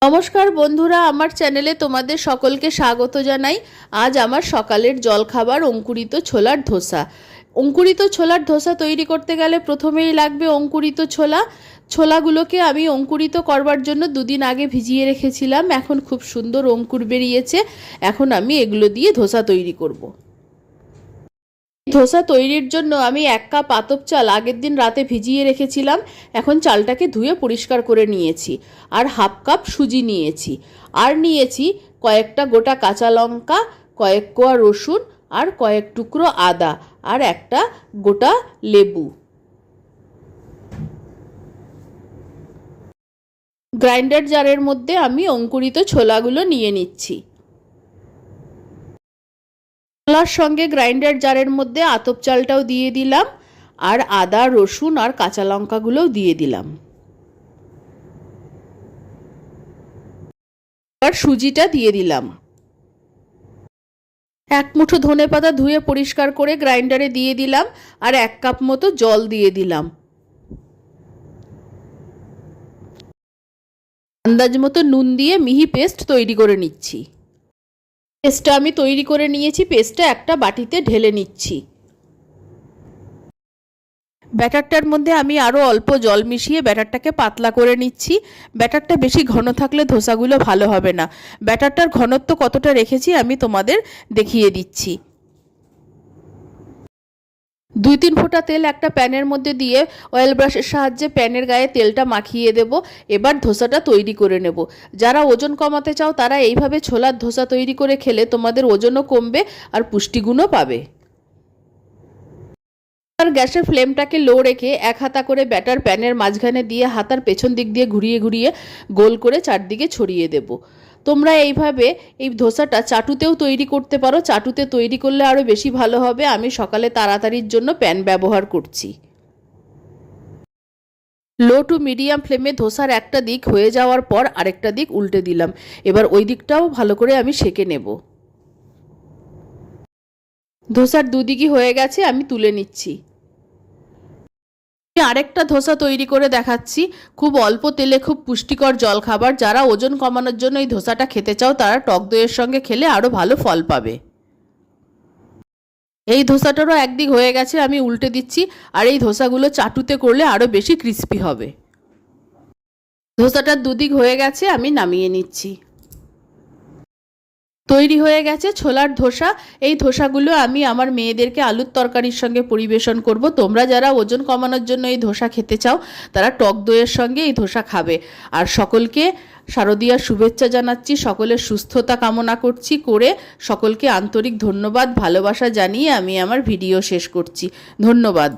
নমস্কার বন্ধুরা, আমার চ্যানেলে তোমাদের সকলকে স্বাগত জানাই। আজ আমার সকালের জলখাবার অঙ্কুরিত ছোলার ধোসা। অঙ্কুরিত ছোলার ধোসা তৈরি করতে গেলে প্রথমেই লাগবে অঙ্কুরিত ছোলা। ছোলাগুলোকে আমি অঙ্কুরিত করবার জন্য দুদিন আগে ভিজিয়ে রেখেছিলাম। এখন খুব সুন্দর অঙ্কুর বেরিয়েছে। এখন আমি এগুলো দিয়ে ধোসা তৈরি করব। ধোসা তৈরির জন্য আমি 1 কাপ আতপ চাল আগের দিন রাতে ভিজিয়ে রেখেছিলাম। এখন চালটাকে ধুয়ে পরিষ্কার করে নিয়েছি। আর 1/2 কাপ সুজি নিয়েছি। আর নিয়েছি কয়েকটা গোটা কাঁচা লঙ্কা, কয়েক কোয়া রসুন, আর কয়েক টুকরো আদা, আর একটা গোটা লেবু। গ্রাইন্ডার জারের মধ্যে আমি অঙ্কুরিত ছোলাগুলো নিয়ে নিচ্ছি। ছোলার সঙ্গে গ্রাইন্ডার জারের মধ্যে আতপ চালটাও দিয়ে দিলাম, আর আদা, রসুন আর কাঁচা লঙ্কাগুলোও দিয়ে দিলাম। আর সুজিটা দিয়ে দিলাম। 1 মুঠো ধনেপাতা ধুয়ে পরিষ্কার করে গ্রাইন্ডারে দিয়ে দিলাম, আর 1 কাপ মতো জল দিয়ে দিলাম। আন্দাজ মতো নুন দিয়ে মিহি পেস্ট তৈরি করে নিচ্ছি। পেস্টটা আমি তৈরি করে নিয়েছি। পেস্টটা একটা বাটিতে ঢেলে নিচ্ছি। ব্যাটারটার মধ্যে আমি আরও অল্প জল মিশিয়ে ব্যাটারটাকে পাতলা করে নিচ্ছি। ব্যাটারটা বেশি ঘন থাকলে ধোসাগুলো ভালো হবে না। ব্যাটারটার ঘনত্ব কতটা রেখেছি আমি তোমাদের দেখিয়ে দিচ্ছি। 2-3 ফোঁটা তেল একটা প্যানের মধ্যে দিয়ে অয়েল ব্রাশের সাহায্যে প্যানের গায়ে তেলটা মাখিয়ে দেব। এবার ধোসাটা তৈরি করে নেব। যারা ওজন কমাতে চাও তারা এইভাবে ছোলার ধোসা তৈরি করে খেলে তোমাদের ওজনও কমবে আর পুষ্টিগুণও পাবে। আর গ্যাসের ফ্লেমটাকে লো রেখে 1 হাতা করে ব্যাটার প্যানের মাঝখানে দিয়ে হাতার পেছন দিক দিয়ে ঘুরিয়ে ঘুরিয়ে গোল করে চারদিকে ছড়িয়ে দেব। তোমরা এইভাবে এই ধোসাটা চাটুতেও তৈরি করতে পারো। চাটুতে তৈরি করলে আরও বেশি ভালো হবে। আমি সকালে তাড়াতাড়ির জন্য প্যান ব্যবহার করছি। লো টু মিডিয়াম ফ্লেমে ধোসার একটা দিক হয়ে যাওয়ার পর আরেকটা দিক উল্টে দিলাম। এবার ওই দিকটাও ভালো করে আমি সেঁকে নেব। ধোসার দুদিকই হয়ে গেছে, আমি তুলে নিচ্ছি। আরেকটা ধোসা তৈরি করে দেখাচ্ছি। খুব অল্প তেলে খুব পুষ্টিকর জলখাবার। যারা ওজন কমানোর জন্য এই ধোসাটা খেতে চাও তারা টক দইয়ের সঙ্গে খেলে আরও ভালো ফল পাবে। এই ধোসাটারও একদিক হয়ে গেছে, আমি উল্টে দিচ্ছি। আর এই ধোসাগুলো চাটুতে করলে আরও বেশি ক্রিস্পি হবে। ধোসাটার দুদিক হয়ে গেছে, আমি নামিয়ে নিচ্ছি। তৈরি হয়ে গেছে ছোলার ধোসা। এই ধোসাগুলো আমি আমার মেয়েদেরকে আলুর তরকারির সঙ্গে পরিবেশন করব। তোমরা যারা ওজন কমানোর জন্য এই ধোসা খেতে চাও তারা টক দইয়ের সঙ্গে এই ধোসা খাবে। আর সকলকে শারদীয়ার শুভেচ্ছা জানাচ্ছি। সকলের সুস্থতা কামনা করছি। সকলকে আন্তরিক ধন্যবাদ, ভালোবাসা জানিয়ে আমি আমার ভিডিও শেষ করছি। ধন্যবাদ।